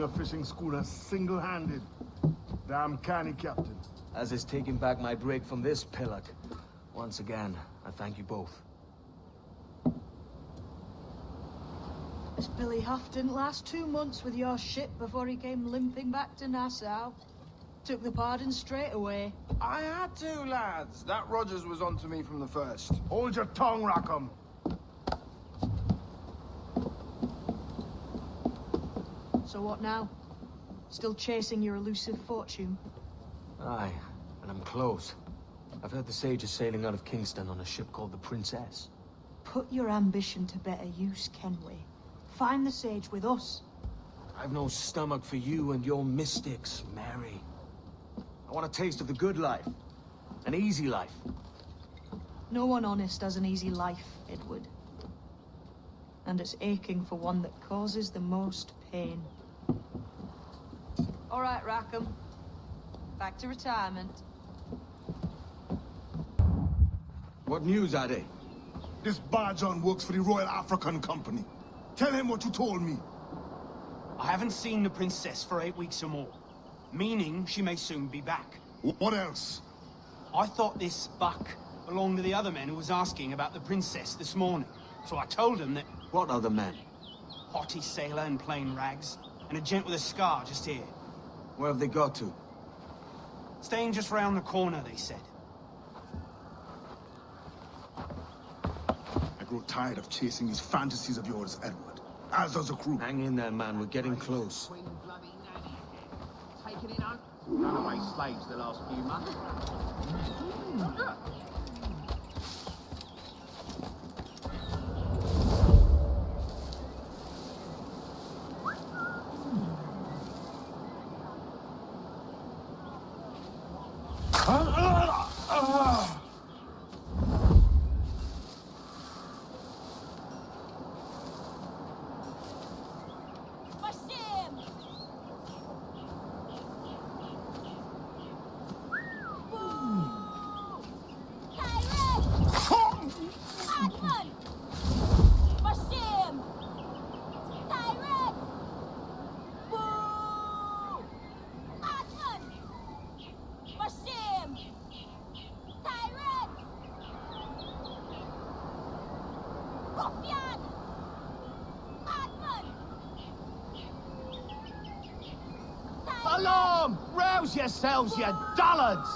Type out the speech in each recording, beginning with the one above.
a fishing schooner single-handed. Damn canny, Captain. As is taking back my break from this pillock. Once again, I thank you both. This Billy Huff didn't last 2 months with your ship before he came limping back to Nassau. Took the pardon straight away. I had to, lads. That Rogers was on to me from the first. Hold your tongue, Rackham. So what now? Still chasing your elusive fortune? Aye, and I'm close. I've heard the Sage is sailing out of Kingston on a ship called the Princess. Put your ambition to better use, Kenway. Find the Sage with us. I've no stomach for you and your mystics, Mary. I want a taste of the good life. An easy life. No one honest has an easy life, Edward. And it's aching for one that causes the most pain. All right, Rackham. Back to retirement. What news are they? This Barjon works for the Royal African Company. Tell him what you told me. I haven't seen the princess for 8 weeks or more. Meaning she may soon be back. What else? I thought this buck belonged to the other men who was asking about the princess this morning. So I told him that... What other men? Haughty sailor in plain rags, and a gent with a scar just here. Where have they got to? Staying just round the corner, they said. I grow tired of chasing these fantasies of yours, Edward. As does the crew. Hang in there, man. We're getting close. Taking it on. Runaway slaves the last few months. Alarm! Rouse yourselves, you dullards!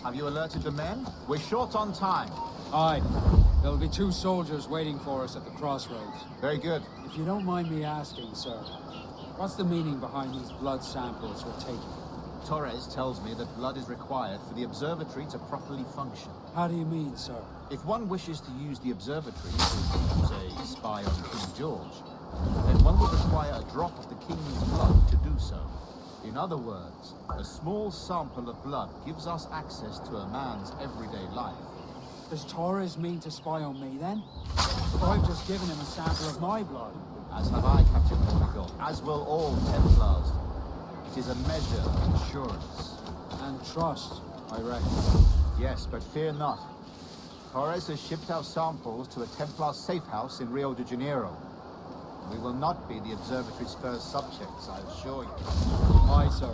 Have you alerted the men? We're short on time. Aye. There'll be 2 soldiers waiting for us at the crossroads. Very good. If you don't mind me asking, sir, what's the meaning behind these blood samples we're taking? Torres tells me that blood is required for the observatory to properly function. How do you mean, sir? If one wishes to use the observatory to, say, spy on King George, then one would require a drop of the king's blood to do so. In other words, a small sample of blood gives us access to a man's everyday life. Does Torres mean to spy on me, then? I've just given him a sample of my blood. As have I, Captain Hornigold, as will all Templars. It is a measure of insurance. And trust, I reckon. Yes, but fear not. Torres has shipped our samples to a Templar safe house in Rio de Janeiro. We will not be the observatory's first subjects, I assure you. Aye, sir.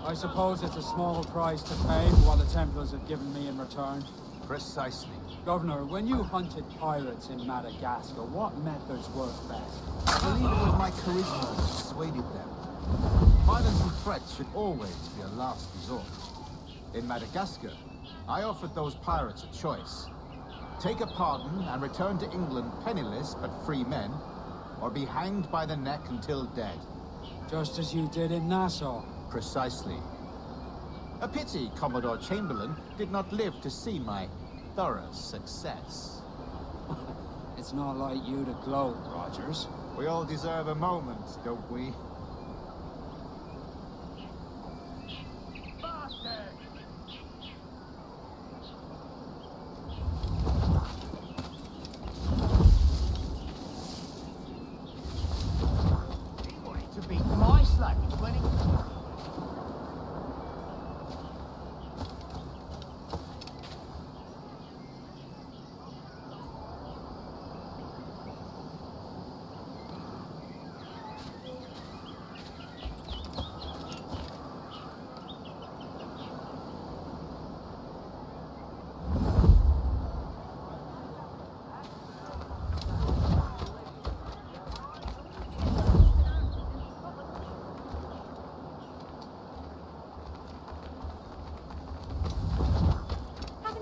I suppose it's a small price to pay for what the Templars have given me in return. Precisely. Governor, when you hunted pirates in Madagascar, what methods worked best? I believe it was my charisma that persuaded them. Violence and threats should always be a last resort. In Madagascar, I offered those pirates a choice. Take a pardon and return to England penniless but free men, or be hanged by the neck until dead. Just as you did in Nassau. Precisely. A pity Commodore Chamberlain did not live to see my thorough success. It's not like you to gloat, Rogers. We all deserve a moment, don't we? To beat my slag in 20...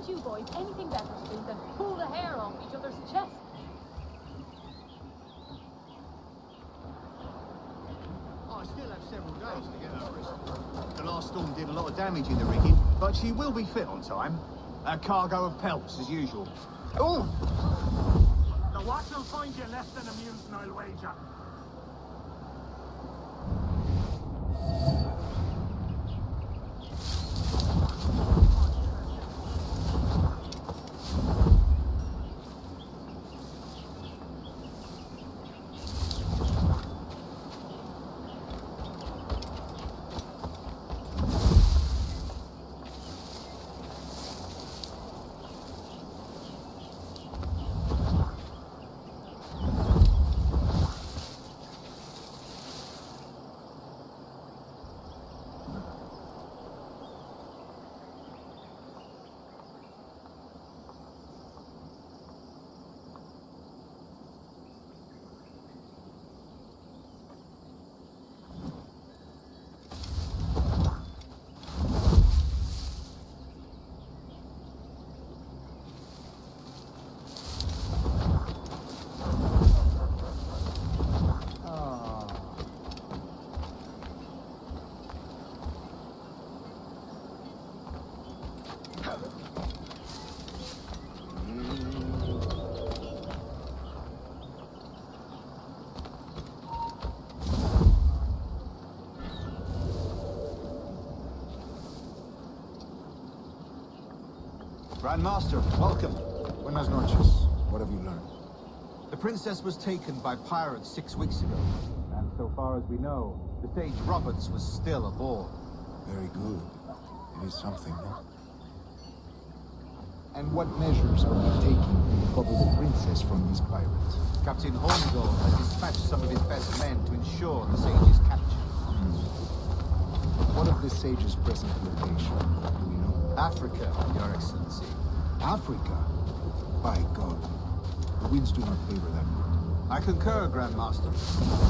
You boys anything better to do than pull the hair off each other's chests? I still have several days to get over it. The last storm did a lot of damage in the rigging, but she will be fit on time. A cargo of pelts, as usual. Oh! The watch will find you less than amusing, I'll wager. Grandmaster, welcome. Buenas noches. What have you learned? The princess was taken by pirates 6 weeks ago. And so far as we know, the sage Roberts was still aboard. Very good. It is something, no? And what measures are we taking to recover the princess from these pirates? Captain Hornigold has dispatched some of his best men to ensure the sage's capture. What of the sage's present location? Do we know? Africa, Your Excellency. Africa? By God. The winds do not favor that route. I concur, Grandmaster.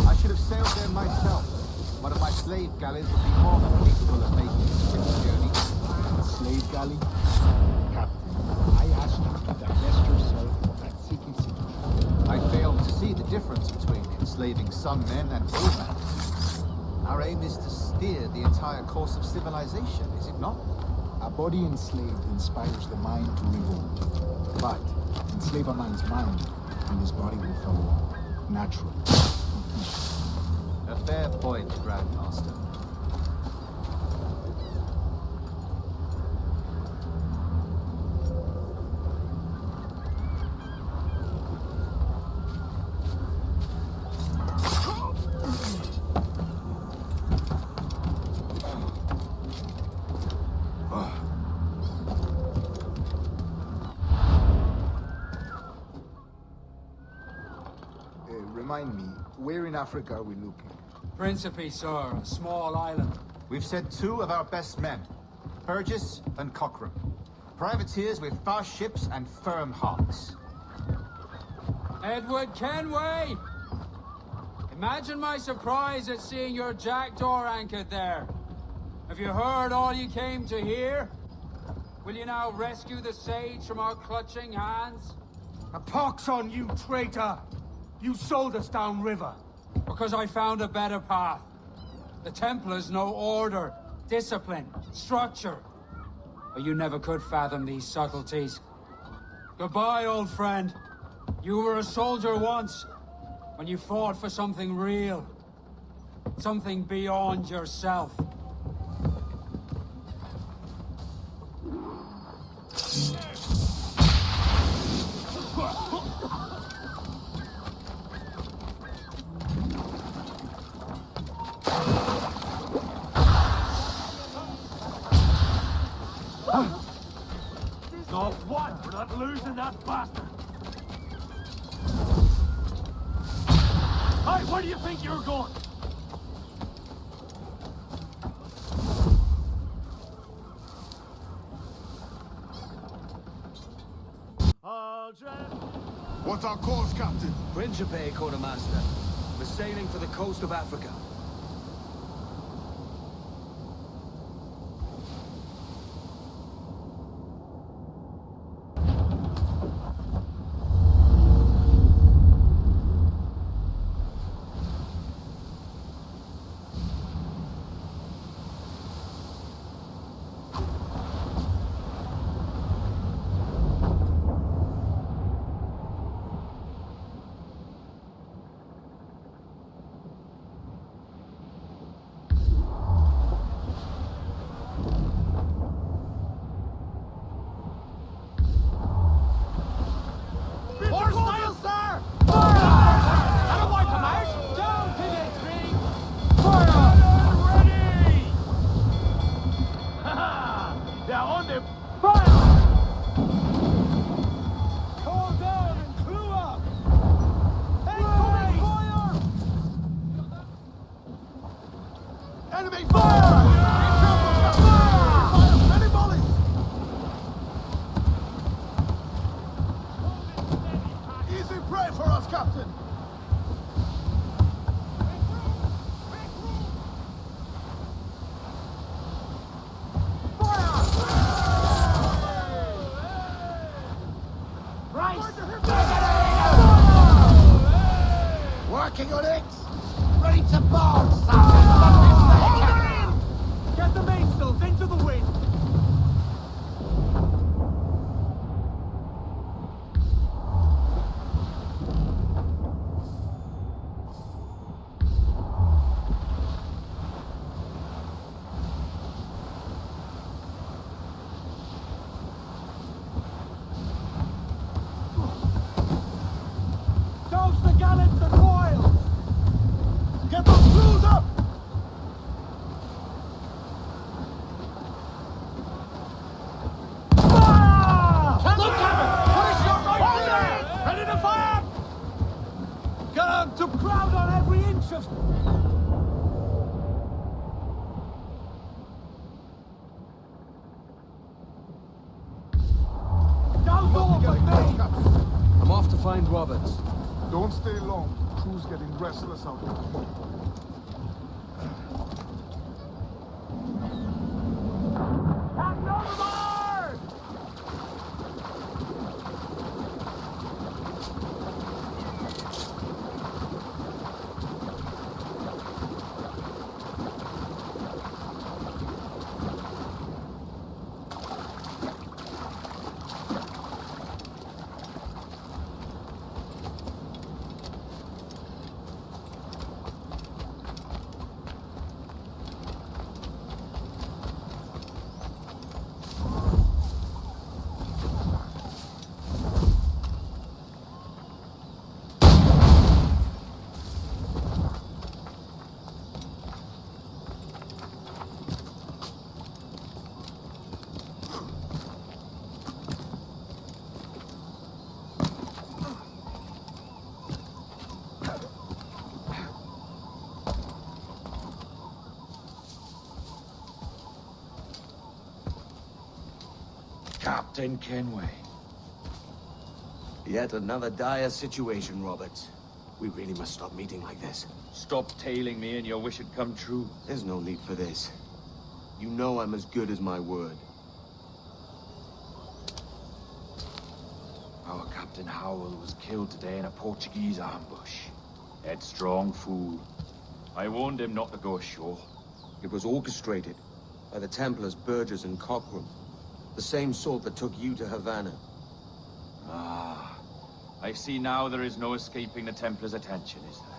I should have sailed there myself. One of my slave galleys would be more than capable of making this quick journey. Slave galleys? galley? Captain, I asked you to divest yourself of that sick institution. I failed to see the difference between enslaving some men and all men. Our aim is to steer the entire course of civilization, is it not? A body enslaved inspires the mind to revolt. But enslave a man's mind, and his body will follow naturally. A fair point, Grandmaster. Remind me, where in Africa are we looking? Príncipe, sir, a small island. We've sent 2 of our best men, Burgess and Cockram. Privateers with fast ships and firm hearts. Edward Kenway! Imagine my surprise at seeing your jackdaw anchored there. Have you heard all you came to hear? Will you now rescue the sage from our clutching hands? A pox on you, traitor! You sold us downriver. Because I found a better path. The Templars know order, discipline, structure. But you never could fathom these subtleties. Goodbye, old friend. You were a soldier once, when you fought for something real. Something beyond yourself. Not one! We're not losing that bastard! Hey, where do you think you're going? What's our course, Captain? Príncipe, Quartermaster. We're sailing for the coast of Africa. Working on it! Ready to board, son! Get the mainsails into the wind! Douse the gallants and royals! Get those crews up! Fire! Look at it! Put a shot right there! Ready to fire! Get on to crowd on every inch of... Douse all but me! I'm off to find Roberts. Don't stay long. Crew's getting restless out there. Captain overboard! Captain Kenway. Yet another dire situation, Roberts. We really must stop meeting like this. Stop tailing me and your wish had come true. There's no need for this. You know I'm as good as my word. Our Captain Howell was killed today in a Portuguese ambush. Headstrong fool. I warned him not to go ashore. It was orchestrated by the Templars Burgess and Cockram. The same sort that took you to Havana. Ah, I see now there is no escaping the Templars' attention, is there?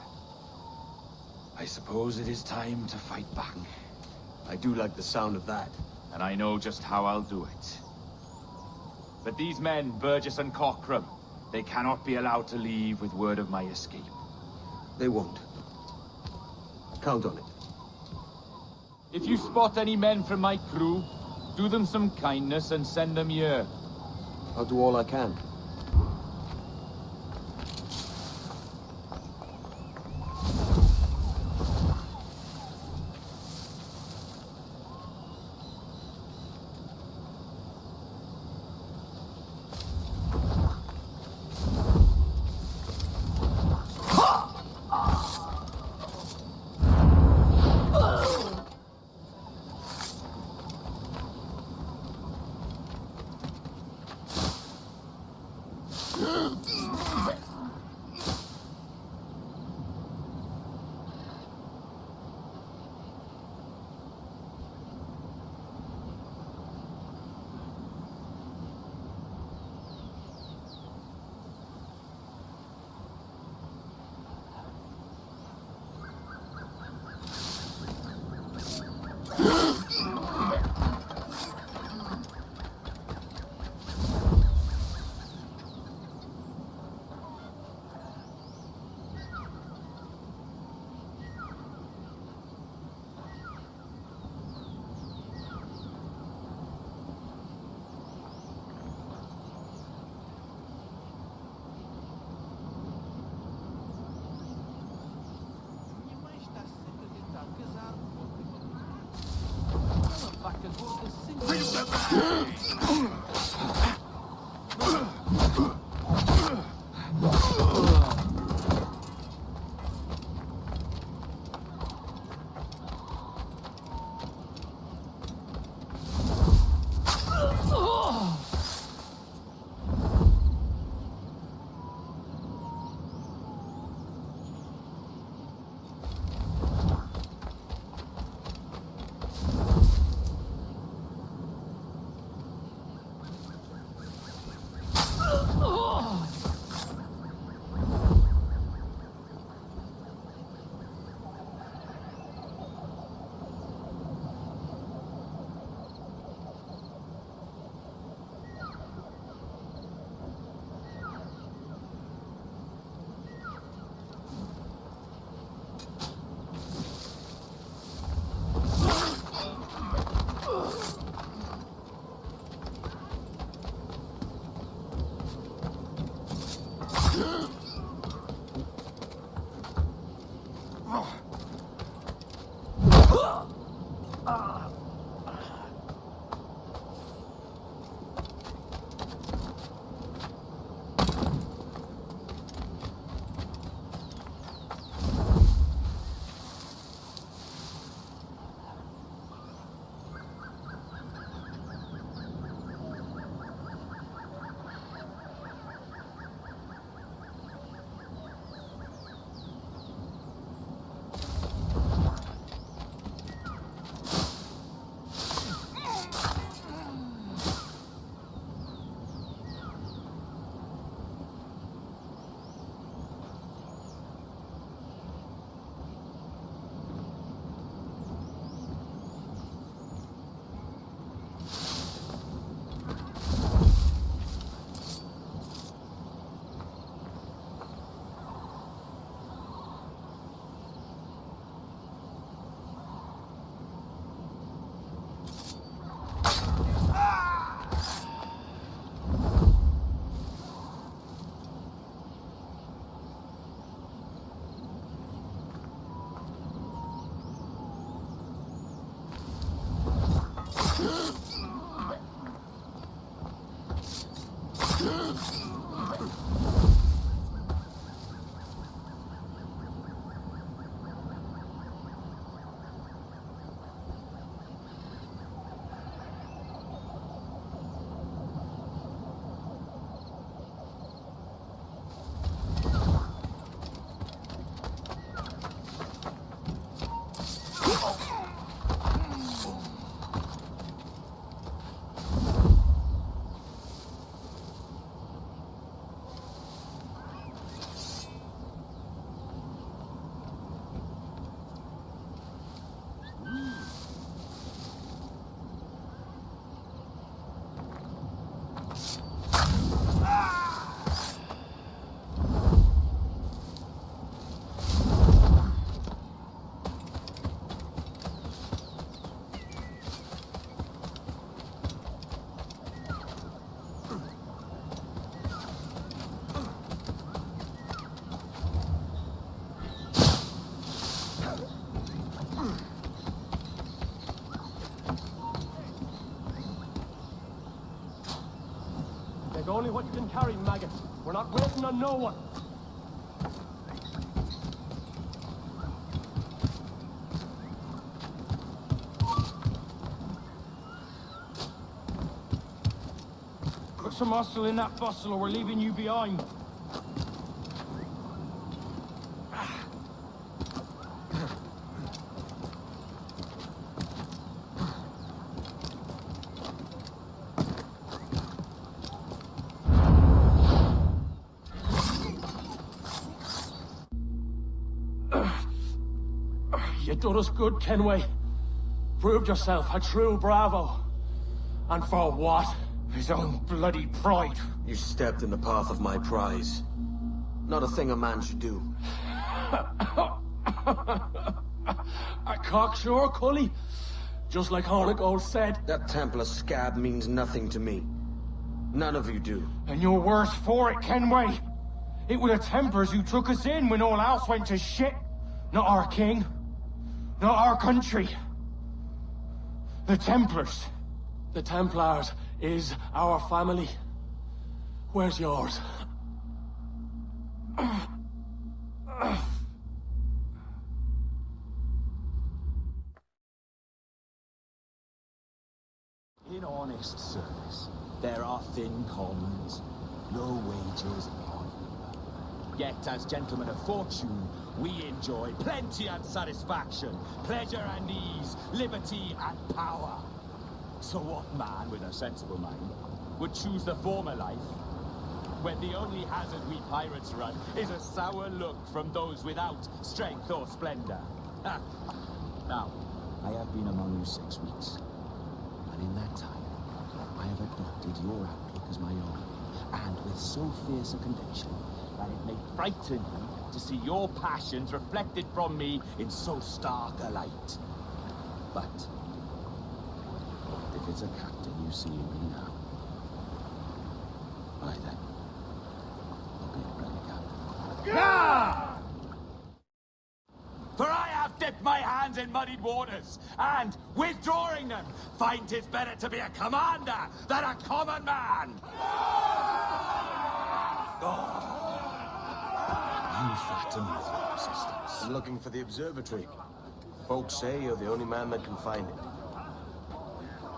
I suppose it is time to fight back. I do like the sound of that. And I know just how I'll do it. But these men, Burgess and Cockram, they cannot be allowed to leave with word of my escape. They won't. Count on it. If you spot any men from my crew, do them some kindness and send them here. I'll do all I can. Take only what you can carry, maggot. We're not waiting on no one. Put some muscle in that bustle or we're leaving you behind. You done us good, Kenway. Proved yourself a true bravo. And for what? His own bloody pride. You stepped in the path of my prize. Not a thing a man should do. A cocksure, Cully. Just like Hornigold said. That Templar scab means nothing to me. None of you do. And you're worse for it, Kenway. It were the Templars who took us in when all else went to shit. Not our king. Not our country. The Templars. The Templars is our family. Where's yours? In honest service, there are thin commons, no wages upon. Yet, as gentlemen of fortune, we enjoy plenty and satisfaction, pleasure and ease, liberty and power. So what man with a sensible mind would choose the former life, when the only hazard we pirates run is a sour look from those without strength or splendor? Now, I have been among you 6 weeks, and in that time, I have adopted your outlook as my own, and with so fierce a conviction that it may frighten you to see your passions reflected from me in so stark a light. But if it's a captain you see in me now, why then, I'll be a bloody captain. Yeah! For I have dipped my hands in muddied waters, and, withdrawing them, find 'tis better to be a commander than a common man! You fatten with your resistance. I'm looking for the observatory. Folks say you're the only man that can find it.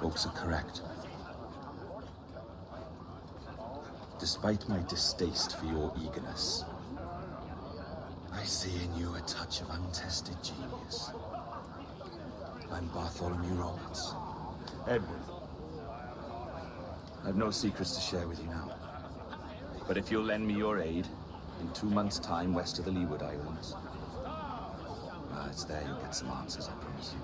Folks are correct. Despite my distaste for your eagerness, I see in you a touch of untested genius. I'm Bartholomew Roberts. Edward. I've no secrets to share with you now. But if you'll lend me your aid, in 2 months' time west of the Leeward Islands, it's there you'll get some answers, I promise you.